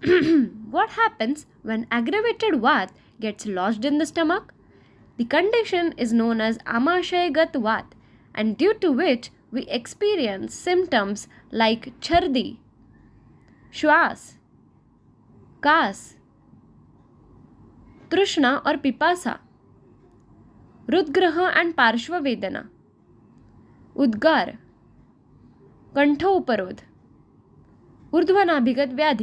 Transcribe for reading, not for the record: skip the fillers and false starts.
What happens when aggravated vat gets lodged in the stomach? The condition is known as Amashaygat vat, and due to which we experience symptoms like chardi, श्वास, कास, तृष्णा और पिपासा, हृदग्रह and पार्श्व वेदना, उद्गार, कंठ उपरोध, ऊर्ध्वनाभिगत व्याधि